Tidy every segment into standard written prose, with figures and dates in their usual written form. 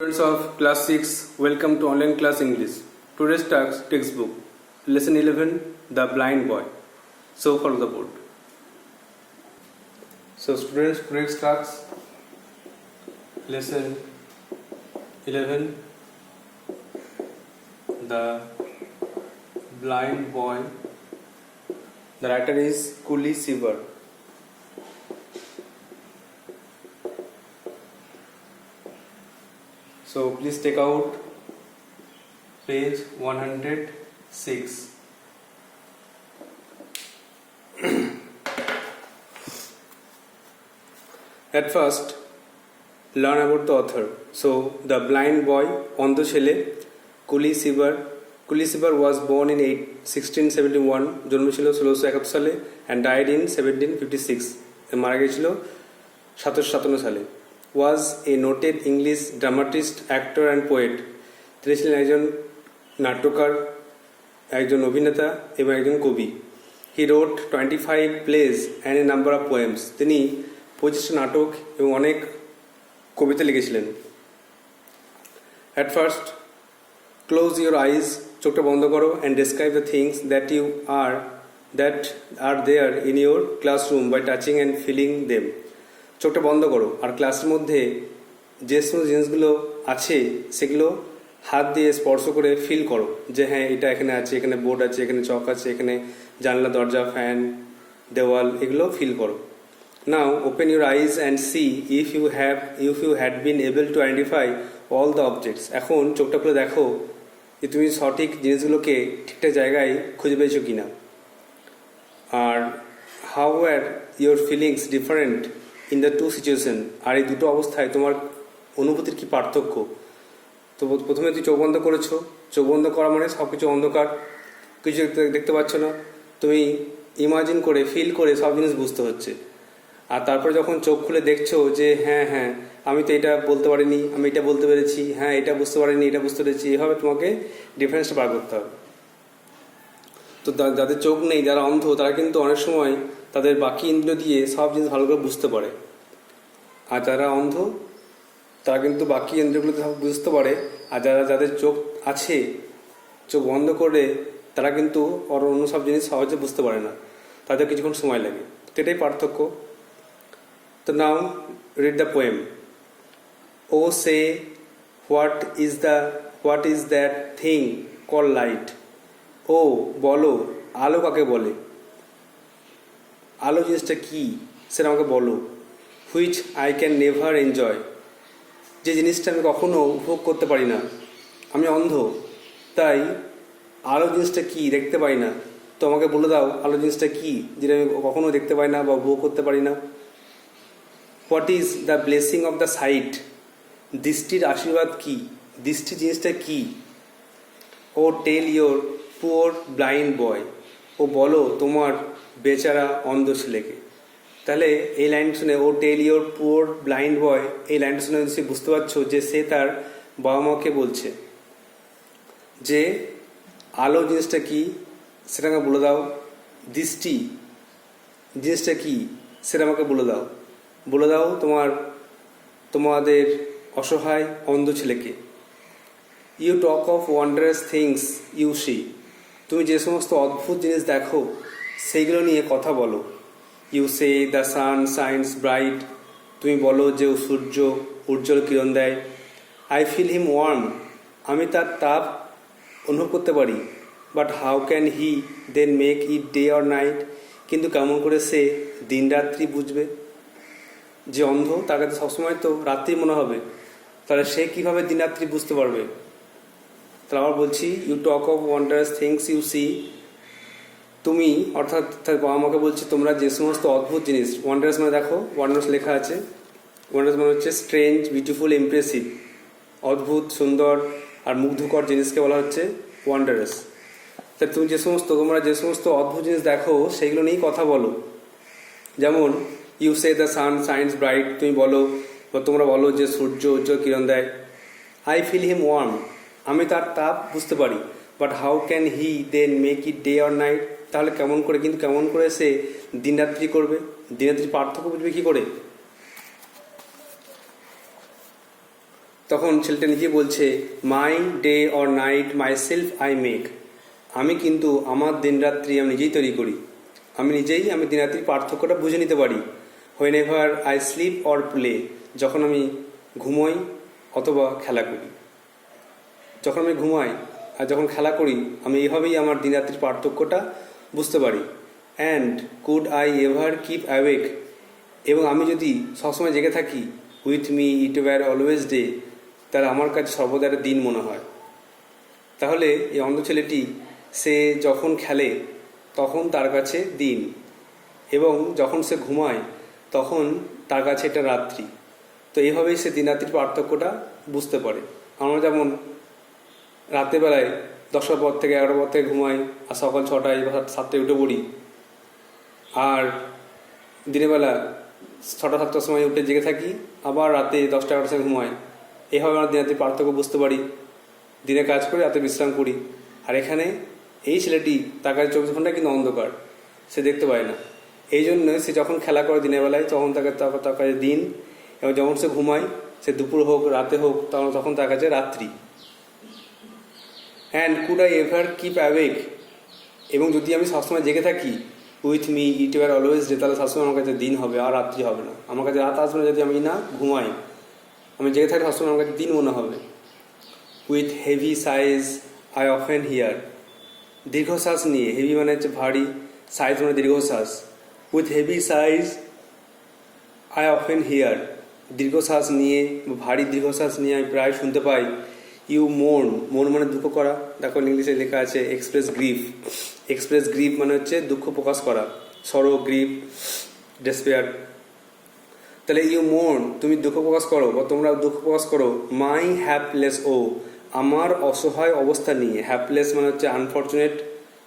Students of class 6, welcome to online class English. Today's textbook, lesson 11, The Blind Boy. So follow the board. So students, today's class, lesson 11, The Blind Boy. The writer is Coolie Seaver. So please take out page 106. At first, learn about the author. So, The Blind Boy, Ondho Chele, Coolie Seaver. Coolie Seaver was born in 1671, জন্মেছিল 1671 সালে and died in 1756. মারা গিয়েছিল 1757 সালে. Was a noted English dramatist, actor and poet. তিনি ছিলেন একজন নাট্যকার, একজন অভিনেতা এবং একজন কবি. He wrote 25 plays and a number of poems. তিনি 25টা নাটক এবং অনেক কবিতা লিখেছিলেন. At first, close your eyes, চোখটা বন্ধ করো, and describe the things that are there in your classroom by touching and feeling them. চোখটা বন্ধ করো আর ক্লাসের মধ্যে যে সমস্ত জিনিসগুলো আছে সেগুলো হাত দিয়ে স্পর্শ করে ফিল করো যে হ্যাঁ এটা এখানে আছে, এখানে বোর্ড আছে, এখানে চক আছে, এখানে জানলা, দরজা, ফ্যান, দেওয়াল, এগুলো ফিল করো. Now open your eyes and see if you had been able to identify all the objects. এখন চোখটা খুলে দেখো যে তুমি সঠিক জিনিসগুলোকে ঠিকঠাক জায়গায় খুঁজে পেয়েছো কিনা. আর how are your feelings different in the two situation. আর এই দুটো অবস্থায় তোমার অনুভূতির কি পার্থক্য. তো প্রথমে তুই চোখ বন্ধ করেছো, চোখ বন্ধ করা মানে সব কিছু অন্ধকার, কিছু দেখতে পাচ্ছ না, তুমি ইমাজিন করে ফিল করে সব জিনিস বুঝতে হচ্ছে. আর তারপরে যখন চোখ খুলে দেখছো যে হ্যাঁ আমি তো এটা বলতে পারিনি, আমি এটা বলতে পেরেছি, হ্যাঁ এটা বুঝতে পারিনি, এটা বুঝতে পেরেছি, এভাবে তোমাকে ডিফারেন্সটা বার করতে হবে. তো যাদের চোখ নেই, যারা অন্ধ, তারা কিন্তু অনেক সময় তাদের বাকি ইন্দ্রিয় দিয়ে সব জিনিস ভালো করে বুঝতে পারে. আর যারা অন্ধ তারা কিন্তু বাকি ইন্দ্রিয়গুলোতে সব বুঝতে পারে. আর যাদের চোখ আছে, চোখ বন্ধ করে, তারা কিন্তু অন্য সব জিনিস সহজে বুঝতে পারে না, তাদের কিছুক্ষণ সময় লাগে. তো এটাই পার্থক্য. তো now read the poem. O say what is that thing call light. ও বলো, আলো কাকে বলে, আলো জিনিসটা কি সেটা আমাকে বলো. Which I can never enjoy, যে জিনিসটা আমি কখনো উপভোগ করতে পারি না, আমি অন্ধ, তাই আলো জিনিসটা কি দেখতে পাই না, তো আমাকে বলে দাও আলো জিনিসটা কি যেটা আমি কখনো দেখতে পাই না বা উপভোগ করতে পারি না. What is the blessing of the sight, দৃষ্টির আশীর্বাদ কি, দৃষ্টি জিনিসটা কি. O tell your poor blind boy, ও বলো তোমার বেচারা অন্ধ ছেলেকে. তাহলে এই লাইন শুনে, O tell your poor blind boy, এই লাইনটা শুনে সে বুঝতে পারছো যে সে তার বাবা মাকে বলছে যে আলো জিনিসটা কি সেটাকে বলে দাও, দৃষ্টি জিনিসটা কি সেটা আমাকে বলে দাও তোমাদের অসহায় অন্ধ ছেলেকে. You talk of wondrous things you see, তুমি যে সমস্ত অদ্ভুত জিনিস দেখো সেইগুলো নিয়ে কথা বলো. You say the sun shines bright, তুমি বলো যে সূর্য উজ্জ্বল কিরণ দেয়. আই ফিল হিম ওয়ার্ম, আমি তার তাপ অনুভব করতে পারি. But how can he then make it day or night, কিন্তু কেমন করে সে দিন রাত্রি বুঝবে. যে অন্ধ তার কাছে সবসময় তো রাত্রি মনে হবে, তাহলে সে কীভাবে দিন রাত্রি বুঝতে পারবে. তাহলে আবার বলছি, you talk of wondrous things you see, তুমি অর্থাৎ তার বাবা মাকে বলছে তোমরা যে সমস্ত অদ্ভুত জিনিস, ওয়ান্ডারাস মানে দেখো ওয়ান্ডারাস লেখা আছে, ওয়ান্ডারাস মানে হচ্ছে স্ট্রেঞ্জ, বিউটিফুল, ইমপ্রেসিভ, অদ্ভুত, সুন্দর আর মুগ্ধকর জিনিসকে বলা হচ্ছে ওয়ান্ডারাস. তাই তোমরা যে সমস্ত অদ্ভুত জিনিস দেখো সেইগুলো নিয়েই কথা বলো. যেমন you say the sun shines bright, তোমরা বলো যে সূর্য উজ্জ্বল কিরণ দেয়. আই ফিল হিম ওয়ার্ম, আমি তার তাপ বুঝতে পারি. But how can he then make it day or night, তাহলে কেমন করে সে দিন রাত্রি করবে, দিন রাত্রি পার্থক্য বুঝবে কী করে. তখন ছেলেটা নিজে বলছে, my day or night myself I make. আমি কিন্তু আমার দিনরাত্রি আমি নিজেই তৈরি করি, আমি দিনরাত্রির পার্থক্যটা বুঝে নিতে পারি। When ever I sleep or play, যখন আমি ঘুমোই অথবা খেলা করি। যখন আমি ঘুমাই আর যখন খেলা করি, আমি এইভাবেই আমার দিনরাত্রির পার্থক্যটা বুঝতে পারি। And could I ever keep awake, এবং আমি যদি সবসময় জেগে থাকি, with me it were always day, তাহলে আমার কাছে সর্বদা একটা দিন মনে হয়। তাহলে এই অন্ধ ছেলেটি সে যখন খেলে তখন তার কাছে দিন, এবং যখন সে ঘুমায় তখন তার কাছে এটা রাত্রি। তো এইভাবেই সে দিন রাত্রির পার্থক্যটা বুঝতে পারে। আমরা যেমন রাত্রেবেলায় 10টার পর থেকে 11টার পর থেকে ঘুমাই, আর সকাল 6টায় বা 7টায় উঠে পড়ি, আর দিনের বেলা 6টা-7টার সময় উঠে জেগে থাকি, আবার রাতে 10টা-11টার সময় ঘুমাই। এইভাবে আমরা দিন রাত্রির পার্থক্য বুঝতে পারি, দিনে কাজ করে রাতে বিশ্রাম করি। আর এখানে এই ছেলেটি, তার কাছে 24 ঘন্টা কিন্তু অন্ধকার, সে দেখতে পায় না। এই জন্য সে যখন খেলা করে দিনের বেলায় তখন তার কাছে দিন, এবং যখন সে ঘুমায়, সে দুপুর হোক রাতে হোক, তখন তার কাছে রাত্রি। And could I ever keep awake, এবং যদি আমি সবসময় জেগে থাকি, with me it were always day, তাহলে সবসময় আমার কাছে দিন হবে আর রাত্রি হবে না। আমার কাছে রাত আসবে না যদি আমি না ঘুমাই। আমি জেগে থাকি সবসময় আমার কাছে দিন মনে হবে। With heavy sighs I often here, দীর্ঘশ্বাস নিয়ে, হেভি মানে হচ্ছে ভারী, সাইজ মানে দীর্ঘশ্বাস। With heavy sighs I often here, দীর্ঘশ্বাস নিয়ে, ভারী দীর্ঘশ্বাস নিয়ে আমি প্রায় শুনতে পাই, ইউ মোর্ন, মোর্ন মানে দুঃখ করা। দেখো ইংলিশে লেখা আছে এক্সপ্রেস গ্রিফ। এক্সপ্রেস গ্রিফ মানে হচ্ছে দুঃখ প্রকাশ করা, সরো, গ্রিফ, ডেসপেয়ার। তাহলে ইউ মোর্ন, তুমি দুঃখ প্রকাশ করো বা তোমরা দুঃখ প্রকাশ করো, মাই হ্যাপলেস ও, আমার অসহায় অবস্থা নিয়ে। হ্যাপলেস মানে হচ্ছে আনফর্চুনেট,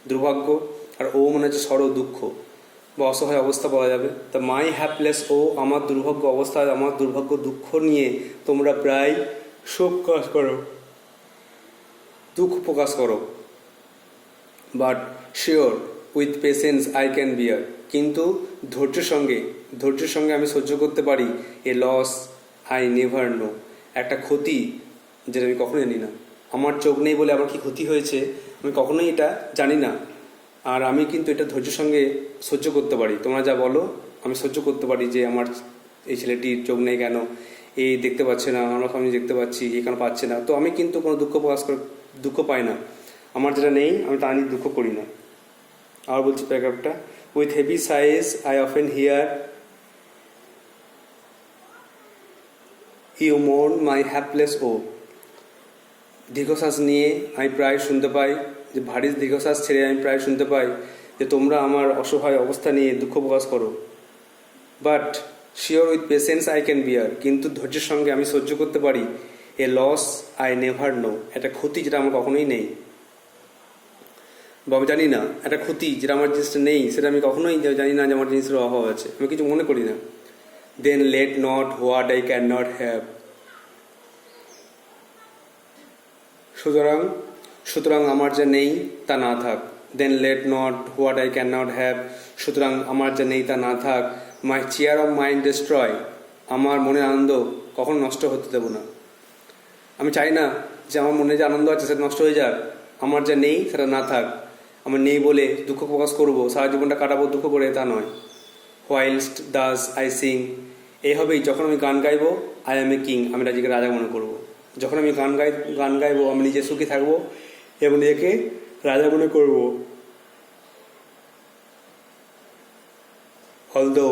দুর্ভাগ্য, আর ও মানে হচ্ছে সরো, দুঃখ বা অসহায় অবস্থা বলা যাবে। তা মাই হ্যাপলেস ও, আমার দুর্ভাগ্য অবস্থায়, আমার দুর্ভাগ্য দুঃখ নিয়ে তোমরা প্রায় শোক প্রকাশ করো, দুঃখ প্রকাশ করো। But sure with patience I can bear, কিন্তু ধৈর্যের সঙ্গে আমি সহ্য করতে পারি। A loss I never know, একটা ক্ষতি যেটা আমি কখনোই জানি না। আমার চোখ নেই বলে আমার কি ক্ষতি হয়েছে আমি কখনোই এটা জানি না, আর আমি কিন্তু এটা ধৈর্যের সঙ্গে সহ্য করতে পারি। তোমরা যা বলো আমি সহ্য করতে পারি, যে আমার এই ছেলেটির চোখ নেই কেন, এই দেখতে পাচ্ছে না, আমি দেখতে পাচ্ছি, এ কেন পাচ্ছে না। তো আমি কিন্তু কোনো দুঃখ পাই না, আমার যেটা নেই আমি তা নিয়ে দুঃখ করি না। আবার বলছি প্যারাগ্রাফটা, with heavy sighs I often hear you mourn my hapless woe, দীর্ঘশ্বাস নিয়ে আমি প্রায় শুনতে পাই, যে ভারী দীর্ঘশ্বাস ছেড়ে আমি প্রায় শুনতে পাই যে তোমরা আমার অসহায় অবস্থা নিয়ে দুঃখ প্রকাশ করো। But sure with patience I can bear, কিন্তু ধৈর্যের সঙ্গে আমি সহ্য করতে পারি। A loss I never know, একটা ক্ষতি যেটা আমার কখনোই নেই বা আমি জানি না, একটা ক্ষতি যেটা আমার জিনিসটা নেই সেটা আমি কখনোই জানি না যে আমার জিনিসের অভাব আছে, আমি কিছু মনে করি না। Then let not what I cannot have, সুতরাং আমার যা নেই তা না থাক। Then let not what I cannot have, সুতরাং আমার যা নেই তা না থাক। My cheer of mind destroy, আমার মনের আনন্দ কখনো নষ্ট হতে দেবো না। আমি চাই না যে আমার মনে যে আনন্দ আছে সেটা নষ্ট হয়ে যাক, আমার যা নেই সেটা না থাক। আমার নেই বলে দুঃখ প্রকাশ করবো, সারা জীবনটা কাটাবো দুঃখ করে, তা নয়। হোয়াইলস্ট দাস আই সিং, এইভাবেই যখন আমি গান গাইবো, আই এম এ কিং, আমি নিজেকে রাজা মনে করবো। যখন আমি গান গাইবো আমি নিজে সুখী থাকবো এবং নিজেকে রাজা মনে করবো। Although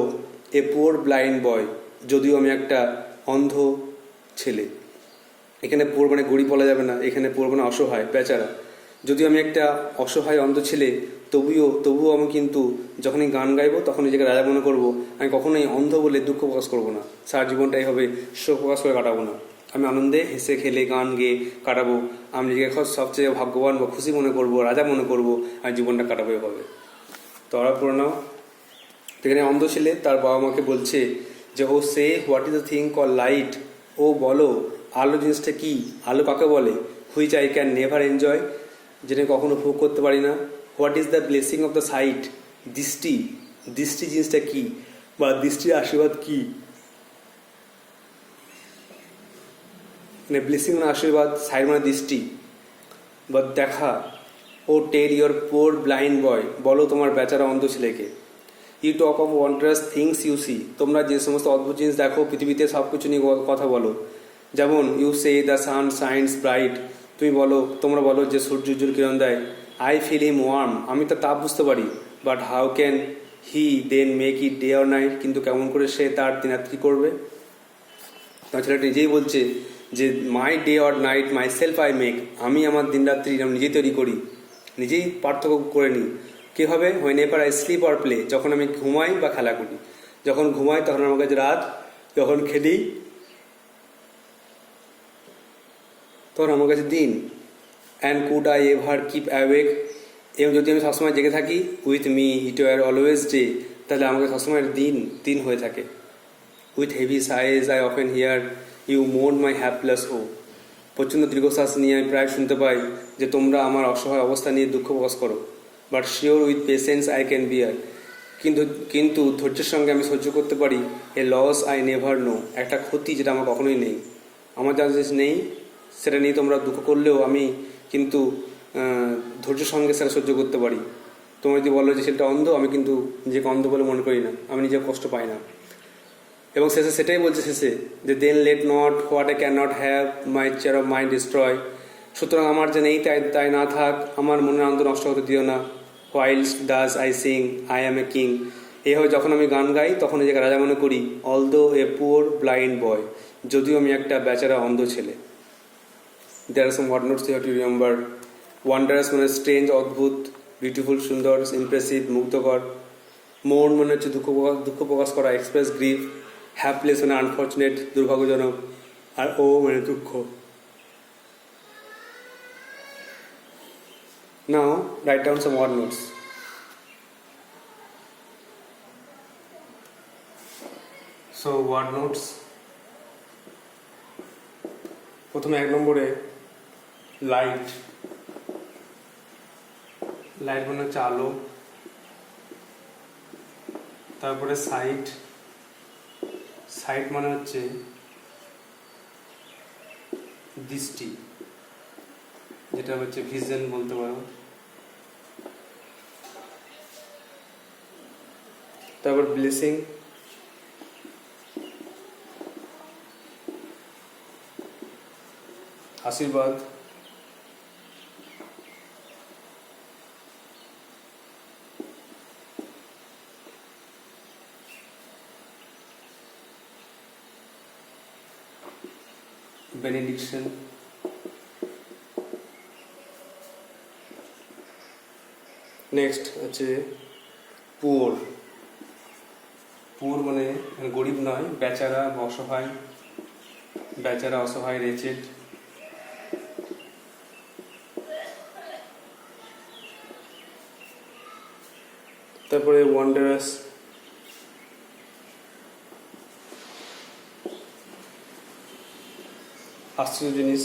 a poor blind boy, যদিও আমি একটা অন্ধ ছেলে। এখানে পুয়ার মানে গরিব বলা যাবে না, এখানে পুয়ার মানে অসহায়, বেচারা। যদিও আমি একটা অসহায় অন্ধ ছেলে, তবুও আমি কিন্তু যখনই গান গাইবো তখন নিজেকে রাজা মনে করবো। আমি কখনোই অন্ধ বলে দুঃখ প্রকাশ করবো না, সারা জীবনটাই হবে শোক প্রকাশ করে কাটাবো না। আমি আনন্দে হেসে খেলে গান গেয়ে কাটাবো। আমি নিজেকে সবচেয়ে ভাগ্যবান বা খুশি মনে করবো, রাজা মনে করবো, আমি জীবনটা কাটাবো এভাবে। তো ওরা পড়ে নাও। এখানে অন্ধ ছেলে তার বাবা মাকে বলছে যে, O say what is the thing call light, ও বলো আলো জিনিসটা কি, আলো কাকে বলে। Which I can never enjoy, যেটা কখনো উপভোগ করতে পারি না। What is the blessing of the sight, দৃষ্টি জিনিসটা কি বা দৃষ্টির আশীর্বাদ কি। মানে ব্লেসিং মানে আশীর্বাদ, সাইড মানে দৃষ্টি বা দেখা। ও টেল ইউর পোর ব্লাইন্ড বয়, বলো তোমার বেচারা অন্ধ ছেলেকে। You talk of wondrous things you see, তোমরা যে সমস্ত অদ্ভুত জিনিস দেখো পৃথিবীতে সব কিছু নিয়ে কথা বলো। যেমন you say the sun shines bright, তুমি বলো, তোমরা বলো যে সূর্য উজ্জ্বল কিরণ দেয়। আই ফিল হিম ওয়ার্ম, আমি তো তাপ বুঝতে পারি। But how can he then make it day or night, কিন্তু কেমন করে সে তার দিন রাত্রি করবে। তার ছেলেটা নিজেই বলছে যে my day or night myself I make, আমি আমার দিন রাত্রি আমি নিজেই তৈরি করি, নিজেই পার্থক্য করে নিই। কীভাবে? When ever I sleep or play, যখন আমি ঘুমাই বা খেলা করি। যখন ঘুমাই তখন আমার কাছে রাত, যখন খেলি তখন আমার কাছে দিন। And could I ever keep awake, এবং যদি আমি সবসময় জেগে থাকি, with me it were always day, তাহলে আমাকে সবসময় দিন দিন হয়ে থাকে। With heavy sighs I often hear you moan my hapless ও, প্রচণ্ড দীর্ঘশ্বাস নিয়ে আমি প্রায় শুনতে পাই যে তোমরা আমার অসহায় অবস্থা নিয়ে দুঃখ প্রকাশ করো। But sure with patience I can bear, কিন্তু কিন্তু ধৈর্যের সঙ্গে আমি সহ্য করতে পারি। A loss I never know, একটা ক্ষতি যেটা আমার কখনোই নেই। আমার যা জিনিস নেই সেটা নিয়ে তোমরা দুঃখ করলেও আমি কিন্তু ধৈর্যের সঙ্গে সেটা সহ্য করতে পারি। তোমরা যদি বলো যে সেটা অন্ধ, আমি কিন্তু নিজেকে অন্ধ বলে মনে করি না, আমি নিজে কষ্ট পাই না। এবং শেষে সেটাই বলছে শেষে, যে then let not what I cannot have my cheer of mind destroy, সুতরাং আমার যে নেই তাই তাই না থাক, আমার মনের আনন্দ নষ্ট হতে দিও না। Whilst thus I sing I am a king, এইভাবে যখন আমি গান গাই তখন নিজেকে রাজা মনে করি। Although a poor blind boy, যদিও আমি একটা বেচারা অন্ধ ছেলে। There are some word notes you have to remember. Wondrous মানে স্ট্রেঞ্জ, অদ্ভুত। বিউটিফুল সুন্দর, ইমপ্রেসিভ মুগ্ধকর। মোর্ন মানে হচ্ছে দুঃখ প্রকাশ করা, এক্সপ্রেস গ্রিফ। হ্যাপলেস মানে আনফর্চুনেট, দুর্ভাগ্যজনক। আর ও মানে দুঃখ। Now write down some word notes. So word notes, প্রথমে 1 নম্বরে লাইট। লাইট মানে হচ্ছে আলো। তারপরে সাইট। সাইট মানে হচ্ছে দৃষ্টি, যেটা হচ্ছে ভিশন বলতে পারো। তারপর ব্লেসিং, আশীর্বাদ। বেনিডিকশন। নেক্সট হচ্ছে পুয়ার। পুয়ার মানে গরিব নয়, বেচারা বা অসহায়। বেচারা, অসহায়, রেচেড। তারপরে ওয়ান্ডারাস, আশ্চর্য জিনিস,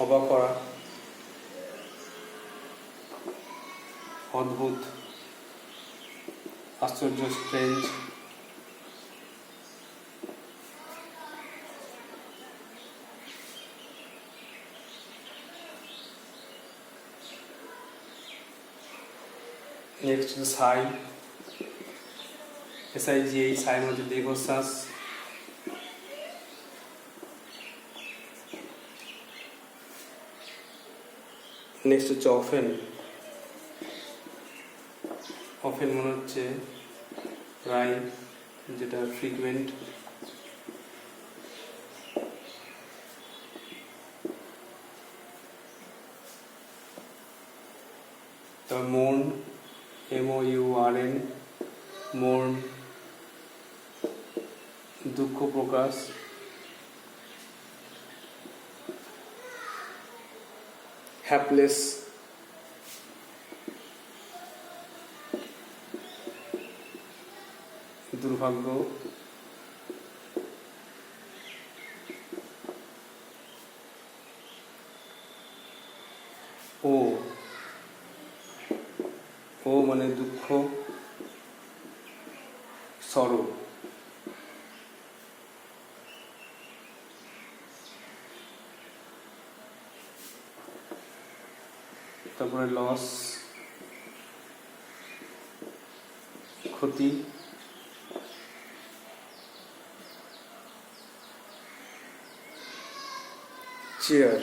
অবাক করা, অদ্ভুত, আশ্চর্য, স্ট্রেঞ্জ। নেক্সট সাই, SIGH, সাই মানে দীর্ঘশ্বাস। নেক্সট হচ্ছে অফেন। অফেন মনে হচ্ছে প্রায়, যেটা ফ্রিকুয়েন্ট। তারপর মোর্ন, MOURN, মোর্ন, দুঃখ প্রকাশ। হ্যাপলেস, দুর্ভাগ্য। ও মানে দুঃখ, সরো। তারপরে লস, ক্ষতি, চেয়ার,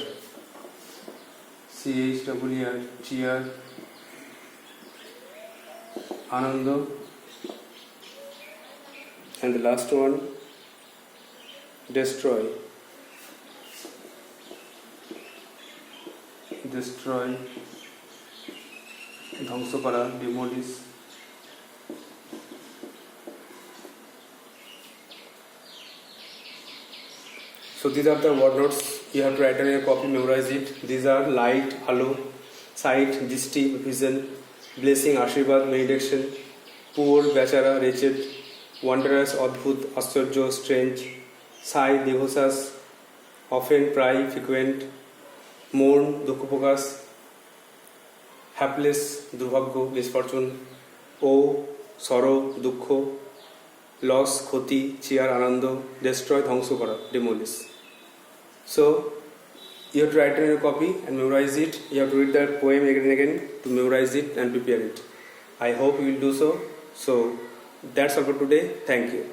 CHER, চেয়ার, আনন্দ, and the last one, destroy. Destroy, ধ্বংস করা, demolish. So these are the word notes you have to write on your copy, memorize it. These are light, halo, sight, disti, vision, blessing, ashirwad, benediction, poor, bechara, wretched, wondrous, অদ্ভুত, আশ্চর্য, strange, sigh, dihosas, often, pry, frequent, mourn, দুঃখ প্রকাশ, hapless, দুর্ভাগ্য, misfortune, oh, sorrow, দুঃখ, loss, ক্ষতি, cheer, আনন্দ, destroy, ধ্বংস করা, demolish. So you have to write in your copy and memorize it. You have to read that poem again and again to memorize it and prepare it. I hope you will do so. So that's all for today. Thank you.